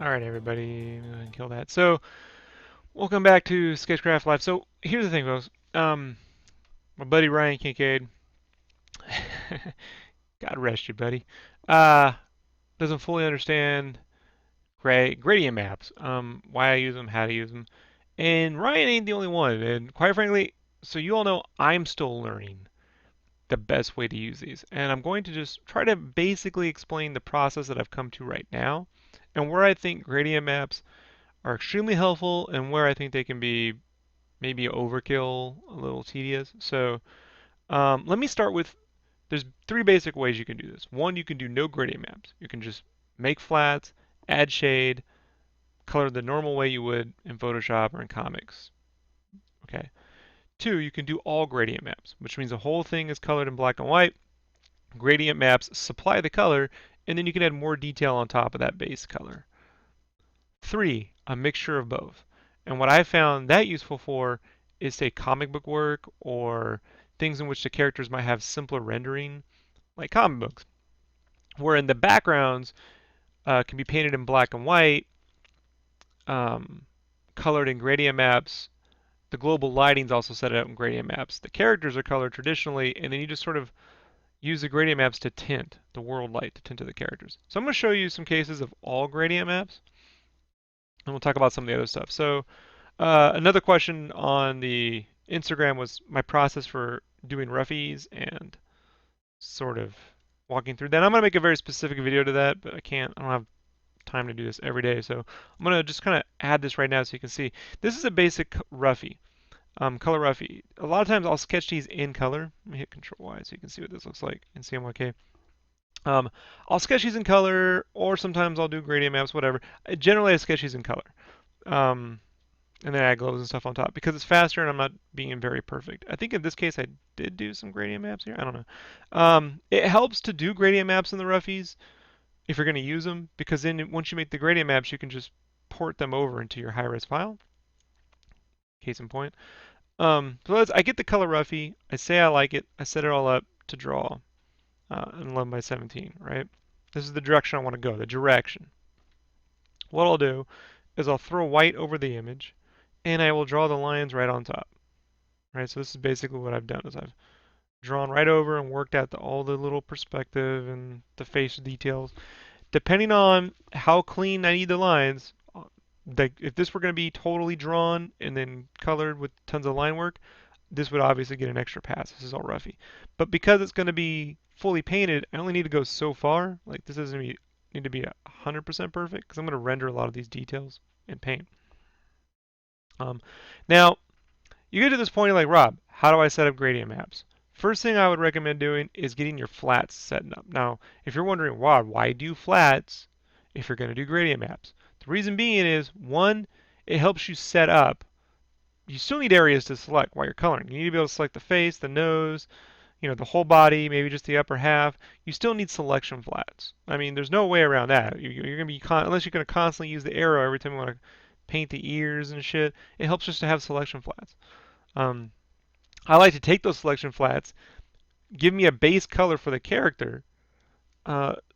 Alright everybody, go ahead and kill that. So, welcome back to Sketchcraft Live. So, here's the thing folks. My buddy Ryan Kincaid, God rest you buddy, doesn't fully understand gradient maps, why I use them, how to use them. And Ryan ain't the only one, and quite frankly, so you all know I'm still learning the best way to use these. And I'm going to just try to basically explain the process that I've come to right now and where I think gradient maps are extremely helpful and where I think they can be maybe overkill, a little tedious. So let me start with, there's three basic ways you can do this. One, you can do no gradient maps. You can just make flats, add shade, color the normal way you would in Photoshop or in comics. Okay. Two, you can do all gradient maps, which means the whole thing is colored in black and white. Gradient maps supply the color, and then you can add more detail on top of that base color. Three, a mixture of both. And what I found that useful for is, say, comic book work or things in which the characters might have simpler rendering, like comic books, wherein the backgrounds can be painted in black and white, colored in gradient maps. The global lighting's also set out in gradient maps. The characters are colored traditionally, and then you just sort of use the gradient maps to tint the world light, to tint to the characters. So I'm going to show you some cases of all gradient maps, and we'll talk about some of the other stuff. So another question on the Instagram was my process for doing roughies and sort of walking through that. I'm going to make a very specific video to that, but I don't have time to do this every day. So I'm going to just kind of add this right now so you can see. This is a basic roughie, color roughie. A lot of times I'll sketch these in color. Let me hit Control Y so you can see what this looks like in CMYK. I'll sketch these in color, or sometimes I'll do gradient maps, whatever. Generally, I sketch these in color. And then add glows and stuff on top because it's faster and I'm not being very perfect. I think in this case I did do some gradient maps here. I don't know. It helps to do gradient maps in the roughies if you're going to use them, because then once you make the gradient maps, you can just port them over into your high-res file. Case in point. So I get the color roughie. I say I like it. I set it all up to draw an 11 by 17, right? This is the direction I want to go, the direction. What I'll do is I'll throw white over the image, and I will draw the lines right on top. Right, so this is basically what I've done, is I've drawn right over and worked out all the little perspective and the face details. Depending on how clean I need the lines, if this were going to be totally drawn and then colored with tons of line work, this would obviously get an extra pass. This is all roughy. But because it's going to be fully painted, I only need to go so far. Like, this doesn't need to be 100% perfect because I'm going to render a lot of these details in paint. Now, you get to this point, you're like, Rob, how do I set up gradient maps? First thing I would recommend doing is getting your flats set up. Now, if you're wondering, Rob, why do flats if you're going to do gradient maps? The reason being is, one, it helps you set up. You still need areas to select while you're coloring. You need to be able to select the face, the nose, the whole body, maybe just the upper half. You still need selection flats. I mean, there's no way around that. You're going to be, unless you're going to constantly use the arrow every time you want to paint the ears and shit, it helps just to have selection flats. I like to take those selection flats, give me a base color for the character,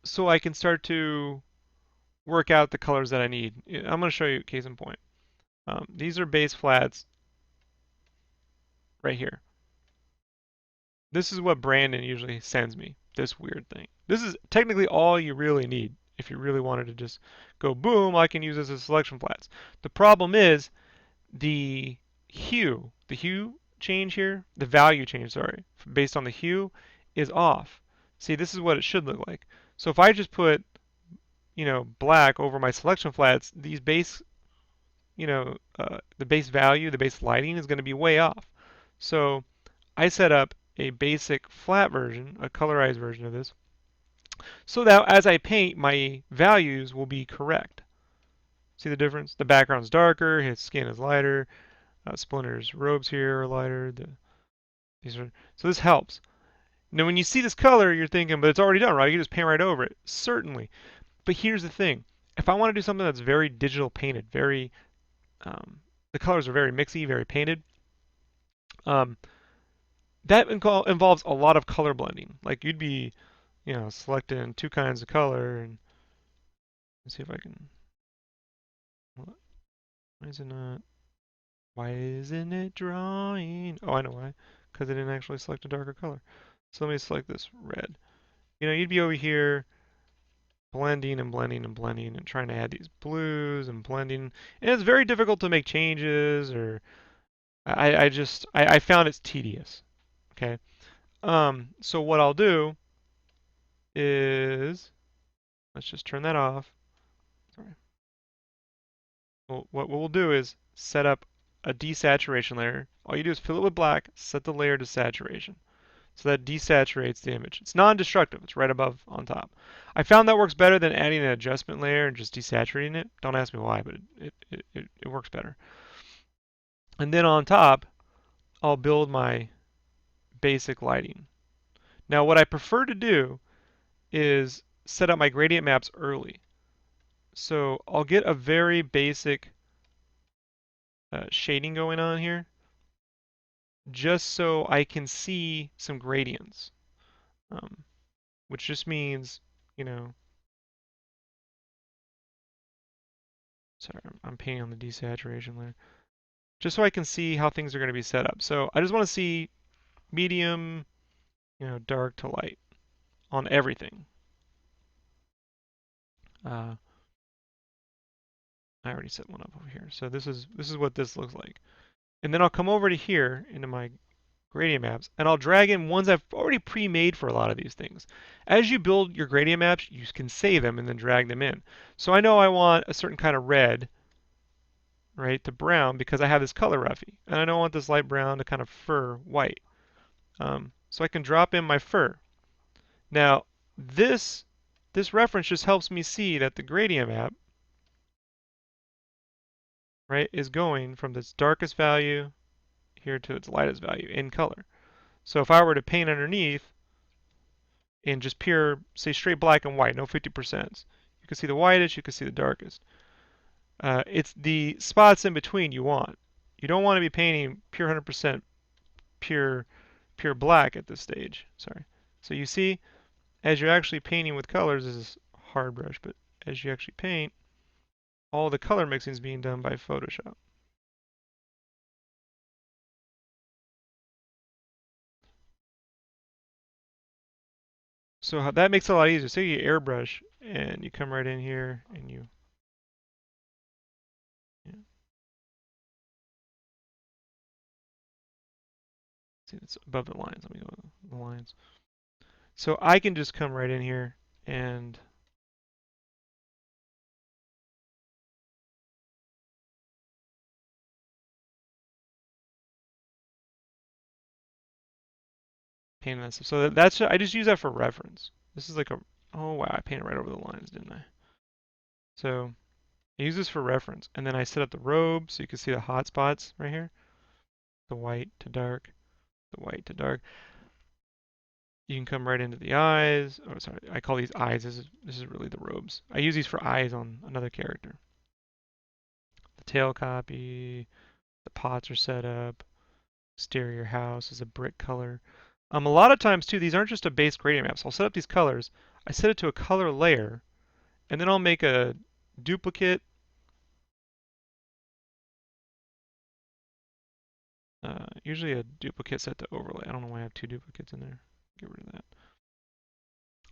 so I can start to work out the colors that I need. I'm going to show you a case in point. These are base flats right here. This is what Brandon usually sends me, this weird thing. This is technically all you really need. If you really wanted to just go boom, I can use this as selection flats. The problem is the hue change here, the value change, sorry, based on the hue is off. See, this is what it should look like. So if I just put, black over my selection flats, these base, the base value, the base lighting is going to be way off. So I set up a basic flat version, a colorized version of this, So that as I paint, my values will be correct. See the difference? The background's darker, his skin is lighter, Splinter's robes here are lighter. These are so this helps. Now, when you see this color, you're thinking, but it's already done, right? You can just paint right over it. Certainly. But here's the thing. If I want to do something that's very digital painted, very, um, the colors are very mixy, very painted, um, that involves a lot of color blending. Like you'd be, selecting two kinds of color and let's see if I can, why is it not, why isn't it drawing? Oh, I know why. Because I didn't actually select a darker color. So let me select this red. You'd be over here blending and blending and blending and trying to add these blues and blending. And it's very difficult to make changes or I found it's tedious. Okay. So what I'll do is let's just turn that off. Sorry. Well, what we'll do is set up a desaturation layer. All you do is fill it with black, set the layer to saturation. So that desaturates the image. It's non-destructive. It's right above on top. I found that works better than adding an adjustment layer and just desaturating it. Don't ask me why, but it works better. And then on top, I'll build my basic lighting. Now what I prefer to do is set up my gradient maps early. So I'll get a very basic shading going on here just so I can see some gradients, which just means, you know, sorry, I'm painting on the desaturation layer, just so I can see how things are going to be set up. So I just want to see medium, dark to light on everything. I already set one up over here. So this is what this looks like. And then I'll come over to here into my gradient maps, and I'll drag in ones I've already pre-made for a lot of these things. As you build your gradient maps, you can save them and then drag them in. So I know I want a certain kind of red, right, to brown because I have this color roughy, and I don't want this light brown to kind of fur white. So I can drop in my fur. Now, this reference just helps me see that the gradient map, right, is going from its darkest value here to its lightest value in color. So if I were to paint underneath in just pure, say straight black and white, no 50%, you can see the whitest, you can see the darkest. It's the spots in between you want. You don't want to be painting pure 100% pure black at this stage. Sorry. So you see, as you're actually painting with colors, this is hard brush, but as you actually paint, all the color mixing is being done by Photoshop. So that makes it a lot easier. Say you airbrush and you come right in here and you, yeah. See, it's above the lines. Let me go to the lines. So I can just come right in here and paint that stuff. So that's I just use that for reference. This is like a, oh wow, I painted right over the lines, didn't I? So I use this for reference, and then I set up the robe so you can see the hot spots right here, the white to dark, the white to dark. You can come right into the eyes. Oh, sorry, I call these eyes. This is really the robes. I use these for eyes on another character. The tail copy, the pots are set up. Exterior house is a brick color. A lot of times too, these aren't just a base gradient map. So I'll set up these colors. I set it to a color layer, and then I'll make a duplicate. Usually a duplicate set to overlay. I don't know why I have two duplicates in there. Get rid of that.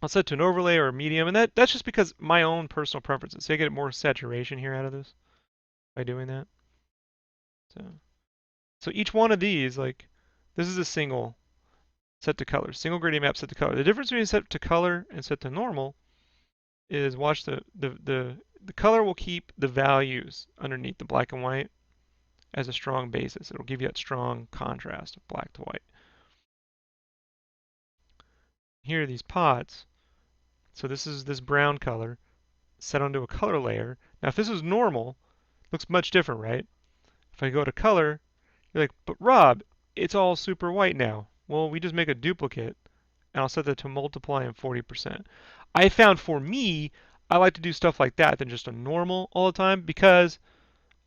I'll set to an overlay or a medium, and that's just because my own personal preferences. So I get more saturation here out of this by doing that. So each one of these, like, this is a single set to color, single gradient map set to color. The difference between set to color and set to normal is watch the color will keep the values underneath the black and white as a strong basis. It'll give you that strong contrast of black to white. Here are these pots. So this is this brown color set onto a color layer. Now if this was normal, it looks much different, right? If I go to color, you're like, but Rob, it's all super white now. Well, we just make a duplicate, and I'll set that to multiply and 40%. I found for me, I like to do stuff like that than just a normal all the time because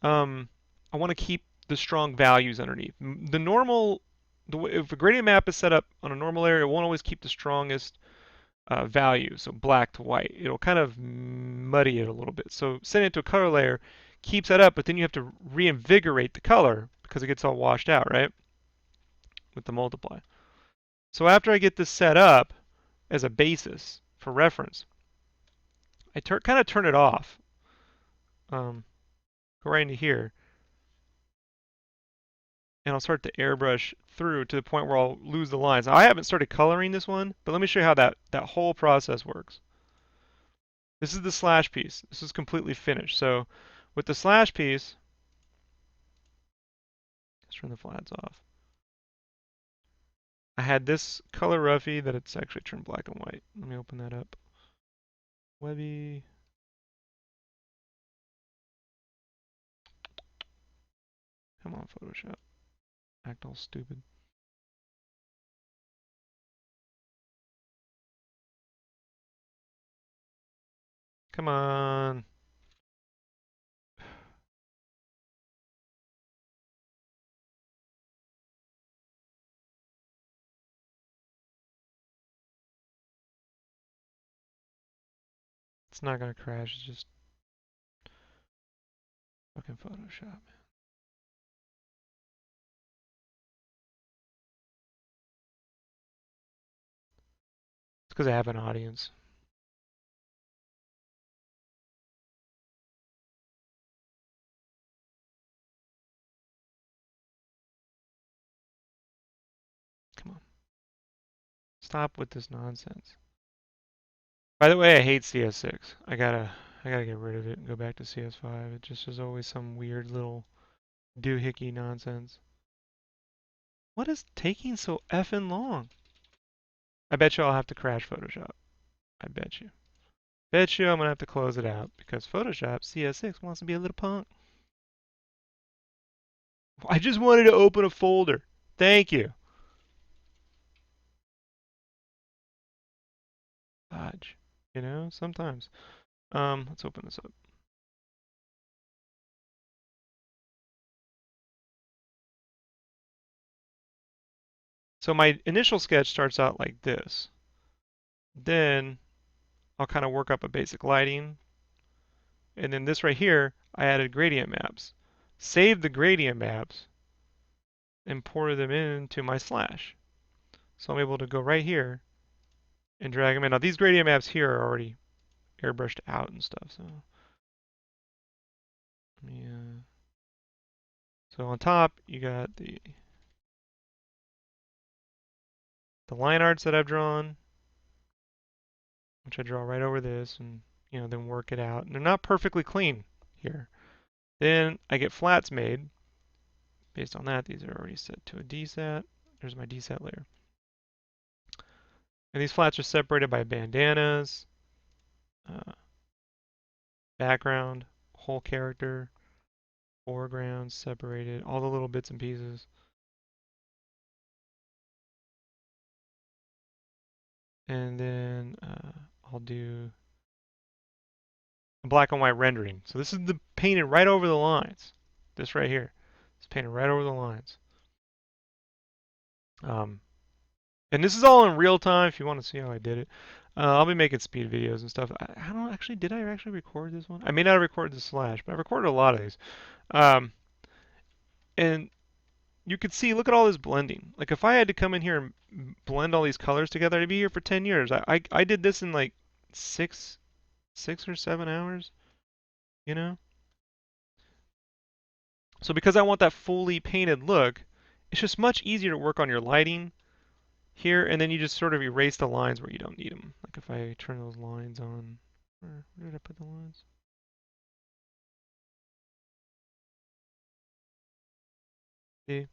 um, I want to keep the strong values underneath. The normal, if a gradient map is set up on a normal area, it won't always keep the strongest value, so black to white. It'll kind of muddy it a little bit. So setting it to a color layer keeps that up, but then you have to reinvigorate the color because it gets all washed out, right? With the multiply. So after I get this set up as a basis for reference, I kind of turn it off. Go right into here, and I'll start to airbrush through to the point where I'll lose the lines. Now, I haven't started coloring this one, but let me show you how that whole process works. This is the slash piece. This is completely finished. So with the slash piece, let's turn the flats off. I had this color roughy that it's actually turned black and white. Let me open that up. Webby. Come on, Photoshop. Act all stupid. Come on. It's not gonna crash. It's just fucking Photoshop. It's because I have an audience. Come on. Stop with this nonsense. By the way, I hate CS6. I gotta get rid of it and go back to CS5. It just is always some weird little doohickey nonsense. What is taking so effing long? I bet you I'll have to crash Photoshop. I bet you. Bet you I'm gonna have to close it out because Photoshop CS6 wants to be a little punk. I just wanted to open a folder. Thank you. Dodge. You know, sometimes. Let's open this up. So my initial sketch starts out like this. Then I'll kind of work up a basic lighting. And then this right here, I added gradient maps. Save the gradient maps, imported them into my slash. So I'm able to go right here and drag them in. Now these gradient maps here are already airbrushed out and stuff. So yeah. So on top you got the line arts that I've drawn, which I draw right over this, and then work it out. And they're not perfectly clean here. Then I get flats made. Based on that, these are already set to a DSAT. There's my DSAT layer. And these flats are separated by bandanas, uh, background, whole character, foreground, separated, all the little bits and pieces. And then I'll do a black and white rendering. So this is the painted right over the lines. This right here. It's painted right over the lines. And this is all in real time if you want to see how I did it. I'll be making speed videos and stuff. I don't know, actually, did I actually record this one? I may not have recorded the slash, but I recorded a lot of these. Um, and you could see, look at all this blending. Like if I had to come in here and blend all these colors together, I'd be here for 10 years. I did this in like six or 7 hours, you know? So because I want that fully painted look, it's just much easier to work on your lighting here, and then you just sort of erase the lines where you don't need them. Like if I turn those lines on, where did I put the lines? See,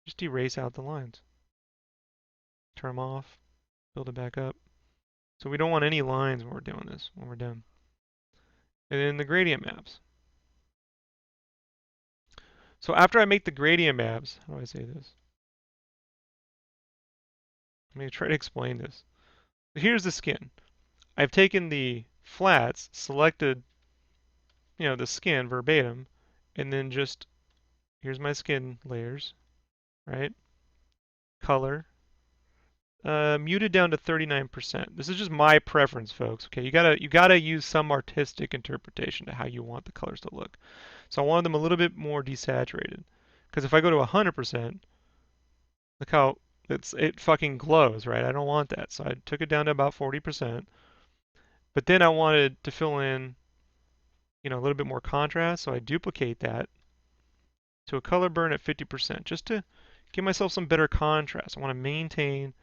just erase out the lines. Turn them off, build it back up. So we don't want any lines when we're doing this, when we're done. And then the gradient maps. So after I make the gradient maps, how do I say this? Let me try to explain this. Here's the skin. I've taken the flats, selected, the skin verbatim, and then just, here's my skin layers, right? Color, muted down to 39%. This is just my preference, folks. Okay, you gotta use some artistic interpretation to how you want the colors to look. So I wanted them a little bit more desaturated, because if I go to 100%, look how it fucking glows, right? I don't want that, so I took it down to about 40%. But then I wanted to fill in, a little bit more contrast, so I duplicate that to a color burn at 50%, just to give myself some better contrast. I want to maintain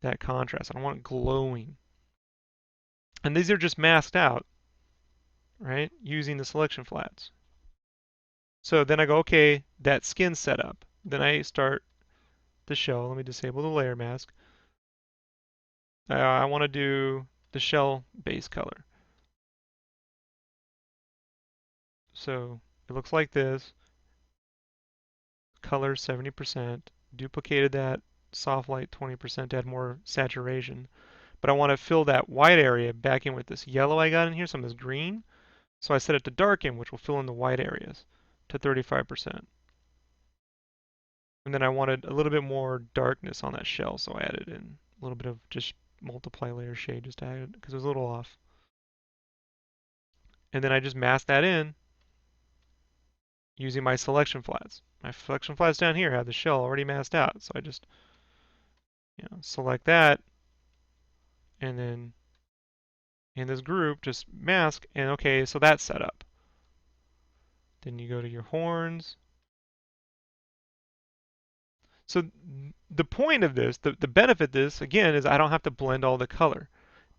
that contrast. I don't want it glowing. And these are just masked out, right, using the selection flats. So then I go, okay, that skin setup. Then I start the shell. Let me disable the layer mask. I want to do the shell base color. So it looks like this. Color 70%. Duplicated that soft light 20% to add more saturation. But I want to fill that white area back in with this yellow I got in here, some of this green. So I set it to darken, which will fill in the white areas to 35%. And then I wanted a little bit more darkness on that shell, so I added in a little bit of just multiply layer shade just to add it, because it was a little off. And then I just masked that in using my selection flats. My selection flats down here have the shell already masked out, so I just select that, and then in this group just mask, and okay, so that's set up. Then you go to your horns. So the point of this, the benefit of this, again, is I don't have to blend all the color.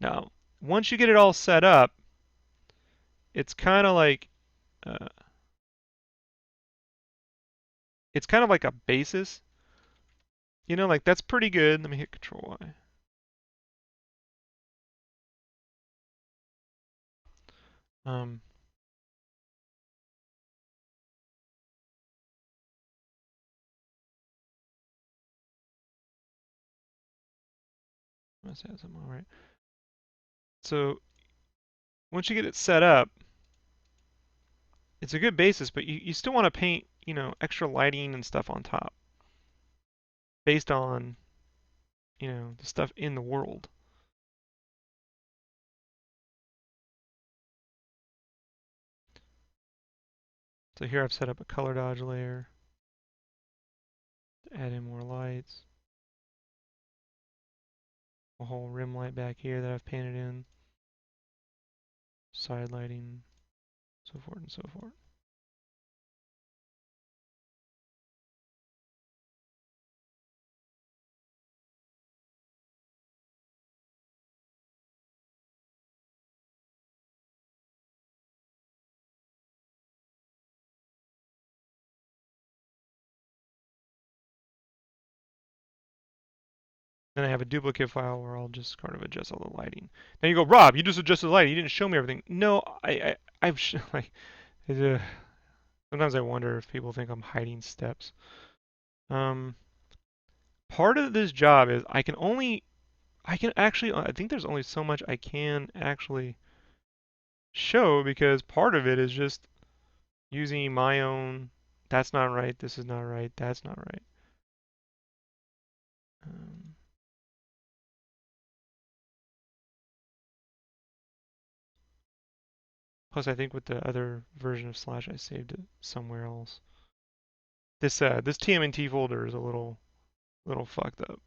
Now, once you get it all set up, it's kind of like uh, a basis. Like that's pretty good. Let me hit Control Y. Um, let's have some all right. So once you get it set up, it's a good basis, but you still want to paint, extra lighting and stuff on top based on, the stuff in the world. So here I've set up a color dodge layer to add in more lights. A whole rim light back here that I've painted in. Side lighting, so forth and so forth. Then I have a duplicate file where I'll just kind of adjust all the lighting. Now you go, Rob, you just adjusted the lighting. You didn't show me everything. No, I've like, sometimes I wonder if people think I'm hiding steps. Um, Part of this job is I can actually, I think there's only so much I can actually show because part of it is just using my own, that's not right, this is not right, that's not right. Um, Plus, I think with the other version of Slash, I saved it somewhere else. This TMNT folder is a little fucked up.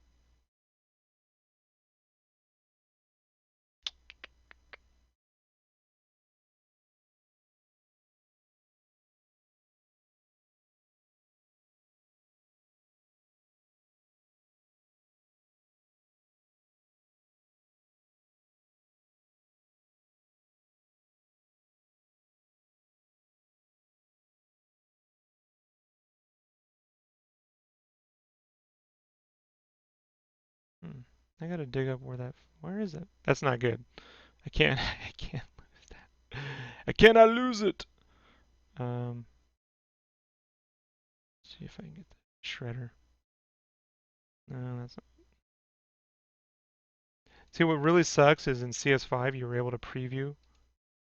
I gotta dig up where is it? That's not good. I can't, I can't lose that. I cannot lose it. See if I can get the shredder. No, that's not. See, what really sucks is in CS5 you were able to preview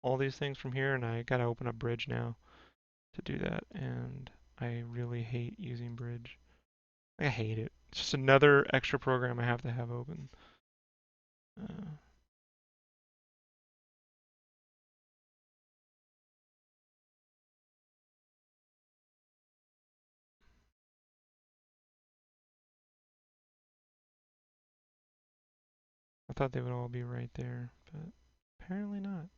all these things from here, and I gotta open up Bridge now to do that, and I really hate using Bridge. I hate it. It's just another extra program I have to have open. Uh, I thought they would all be right there, but apparently not.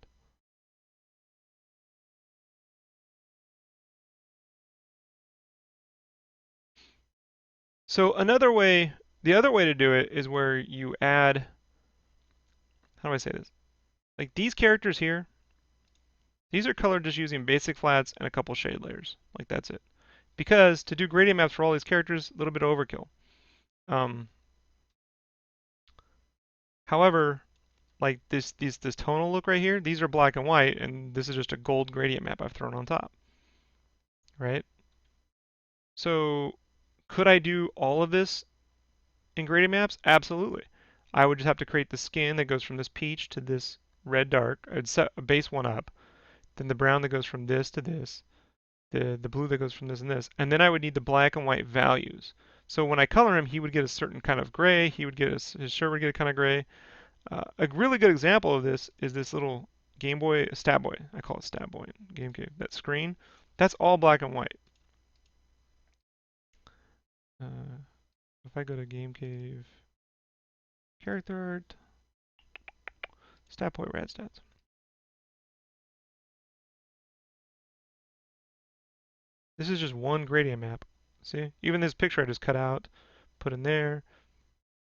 So another way, the other way to do it is where you add, how do I say this? Like these characters here, these are colored just using basic flats and a couple shade layers. Like that's it. Because to do gradient maps for all these characters, a little bit of overkill. Um, However, like this tonal look right here, these are black and white, and this is just a gold gradient map I've thrown on top, right? So could I do all of this in gradient maps? Absolutely. I would just have to create the skin that goes from this peach to this red dark. I'd set a base one up, then the brown that goes from this to this, the blue that goes from this and this, and then I would need the black and white values. So when I color him, he would get a certain kind of gray. He would get his shirt would get a kind of gray. A really good example of this is this little Game Boy, Stat Boy. I call it Stat Boy in GameCube. That screen, that's all black and white. Uh, if I go to Game Cave, character art, Stat Boy Rad Stats. This is just one gradient map. See? Even this picture I just cut out, put in there.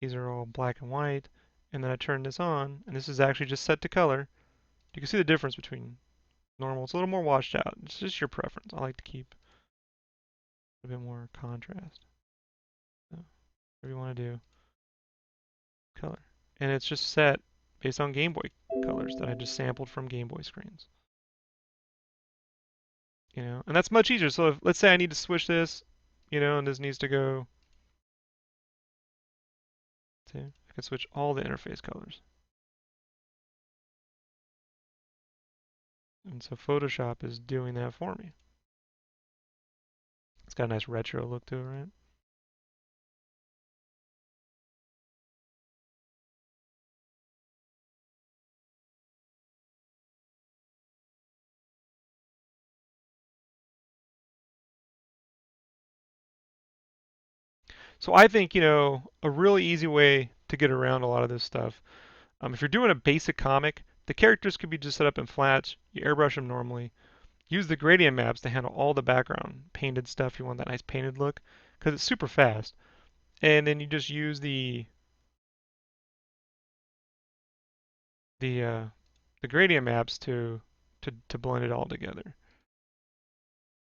These are all black and white. And then I turn this on, and this is actually just set to color. You can see the difference between normal. It's a little more washed out. It's just your preference. I like to keep a bit more contrast. So, whatever you want to do, color. And it's just set based on Game Boy colors that I just sampled from Game Boy screens. And that's much easier. So if, let's say I need to switch this, and this needs to go, see, I can switch all the interface colors. And so Photoshop is doing that for me. It's got a nice retro look to it, right? So I think, a really easy way to get around a lot of this stuff, if you're doing a basic comic, the characters could be just set up in flats. You airbrush them normally. Use the gradient maps to handle all the background painted stuff. You want that nice painted look because it's super fast. And then you just use the uh, the gradient maps to blend it all together.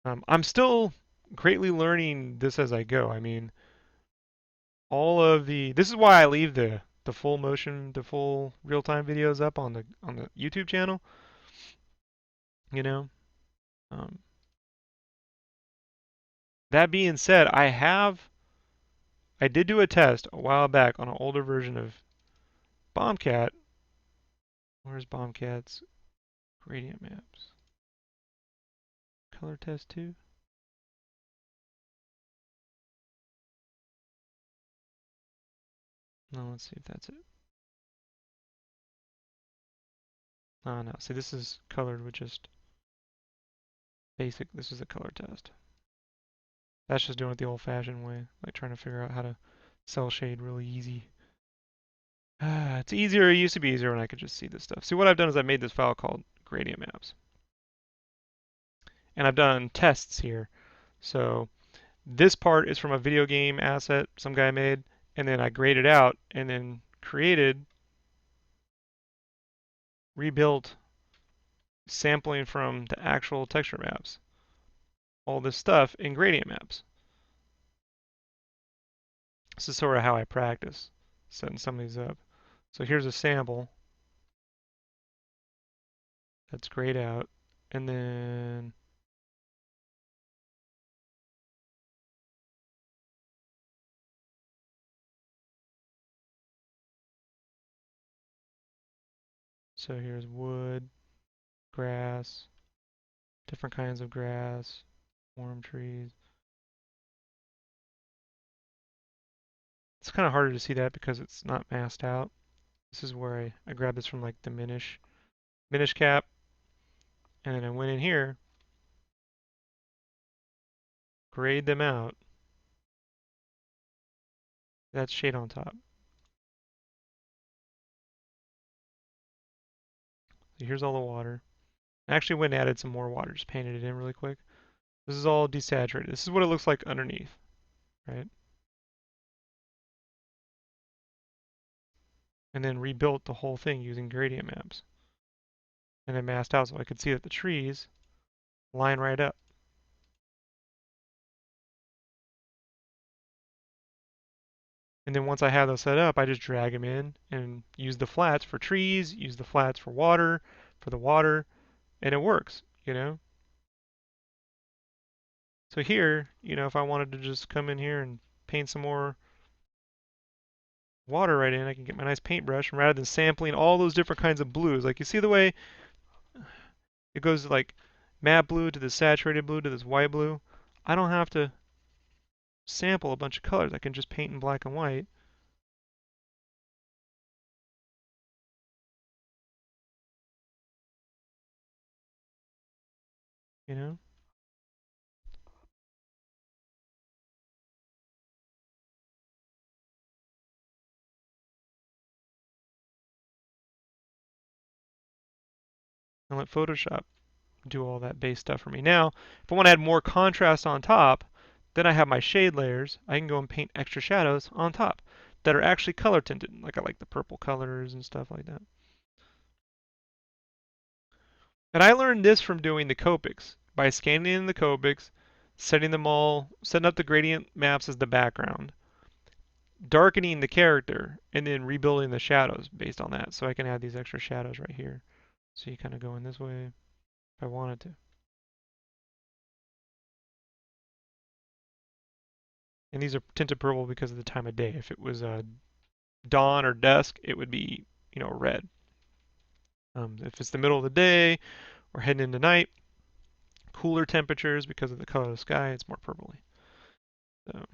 I'm still greatly learning this as I go. I mean, this is why I leave the full motion, the full real-time videos up on the YouTube channel. You know, um, that being said, I did do a test a while back on an older version of Bombcat. Where's Bombcat's gradient maps? Color test 2? No, let's see if that's it. Oh no, see this is colored with just basic, this is a color test. That's just doing it the old-fashioned way, like trying to figure out how to cell shade really easy. It's easier, it used to be easier when I could just see this stuff. See, what I've done is I made this file called gradient maps. And I've done tests here. So this part is from a video game asset some guy made, and then I graded out and then rebuilt, sampling from the actual texture maps. All this stuff in gradient maps. This is sort of how I practice. setting some of these up. So here's a sample that's grayed out. And then so here's wood, grass, different kinds of grass, warm trees. It's kind of harder to see that because it's not masked out. This is where I grabbed this from like the Minish cap, and then I went in here, grayed them out. That's shade on top. So here's all the water. I actually went and added some more water, just painted it in really quick. This is all desaturated. This is what it looks like underneath, right? And then rebuilt the whole thing using gradient maps. And then masked out so I could see that the trees line right up. And then once I have those set up, I just drag them in and use the flats for trees, use the flats for the water, and it works, you know? So here, if I wanted to just come in here and paint some more water right in, I can get my nice paintbrush, and rather than sampling all those different kinds of blues, like you see the way it goes like matte blue to this saturated blue to this white blue, I don't have to sample a bunch of colors. I can just paint in black and white. You know? And let Photoshop do all that base stuff for me. Now, if I want to add more contrast on top, then I have my shade layers. I can go and paint extra shadows on top that are actually color tinted. Like I like the purple colors and stuff like that. And I learned this from doing the Copics. By scanning in the Copics, setting up the gradient maps as the background, darkening the character, and then rebuilding the shadows based on that. So I can add these extra shadows right here. So you kind of go in this way if I wanted to. And these are tinted purple because of the time of day. If it was dawn or dusk, it would be, red. If it's the middle of the day or heading into night, cooler temperatures because of the color of the sky, it's more purpley. So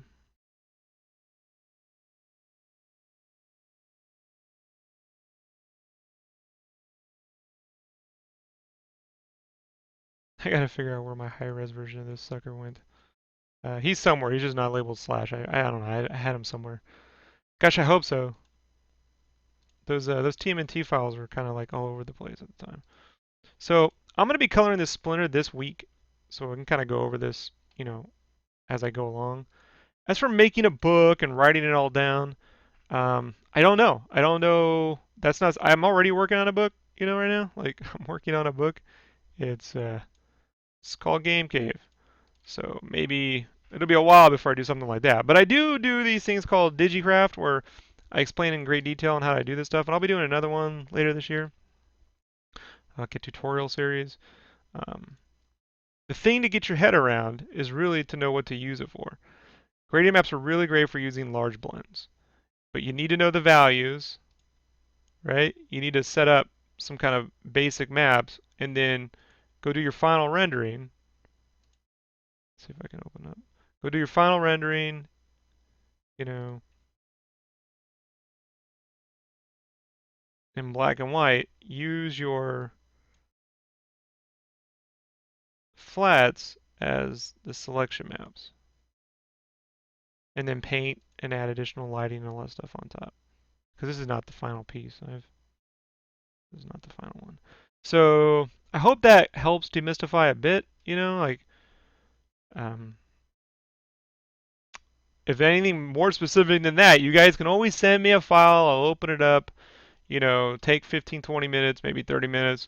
I gotta figure out where my high-res version of this sucker went. He's somewhere. He's just not labeled slash. I don't know. I had him somewhere. Gosh, I hope so. Those TMNT files were kind of like all over the place at the time. So I'm gonna be coloring this splinter this week, so we can kind of go over this, as I go along. As for making a book and writing it all down, I don't know. I don't know. That's not. I'm already working on a book, right now. Like I'm working on a book. It's called Game Cave. So maybe it'll be a while before I do something like that. But I do these things called Digicraft where I explain in great detail on how to do this stuff, and I'll be doing another one later this year, like a tutorial series. Um, the thing to get your head around is really to know what to use it for. Gradient maps are really great for using large blends, but you need to know the values, right? You need to set up some kind of basic maps and then go do your final rendering. Let's see if I can open up. Go do your final rendering, you know, in black and white. Use your flats as the selection maps. And then paint and add additional lighting and all that stuff on top. Because this is not the final piece. This is not the final one. So I hope that helps demystify a bit, like um, if anything more specific than that, you guys can always send me a file. I'll open it up, take 15, 20 minutes, maybe 30 minutes,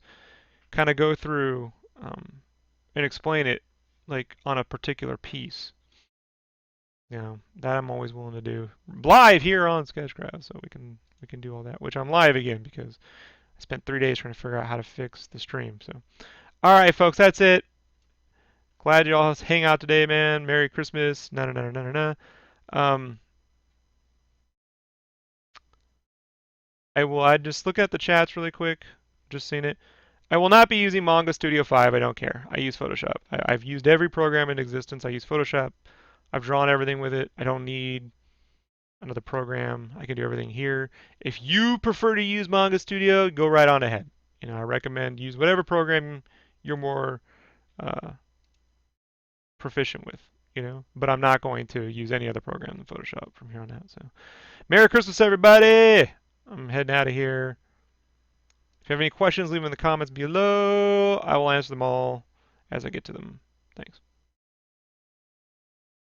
kind of go through and explain it like on a particular piece. That I'm always willing to do live here on Sketchcraft, so we can do all that. Which I'm live again because I spent 3 days trying to figure out how to fix the stream. So, all right, folks, that's it. Glad you all hang out today, man. Merry Christmas. Na na na na na na. Um, I just look at the chats really quick. Just seen it. I will not be using Manga Studio 5. I don't care. I use Photoshop. I've used every program in existence. I use Photoshop. I've drawn everything with it. I don't need another program. I can do everything here. If you prefer to use Manga Studio, go right on ahead. I recommend use whatever program you're more uh, proficient with. But I'm not going to use any other program than Photoshop from here on out. So, Merry Christmas, everybody! I'm heading out of here. If you have any questions, leave them in the comments below. I will answer them all as I get to them. Thanks.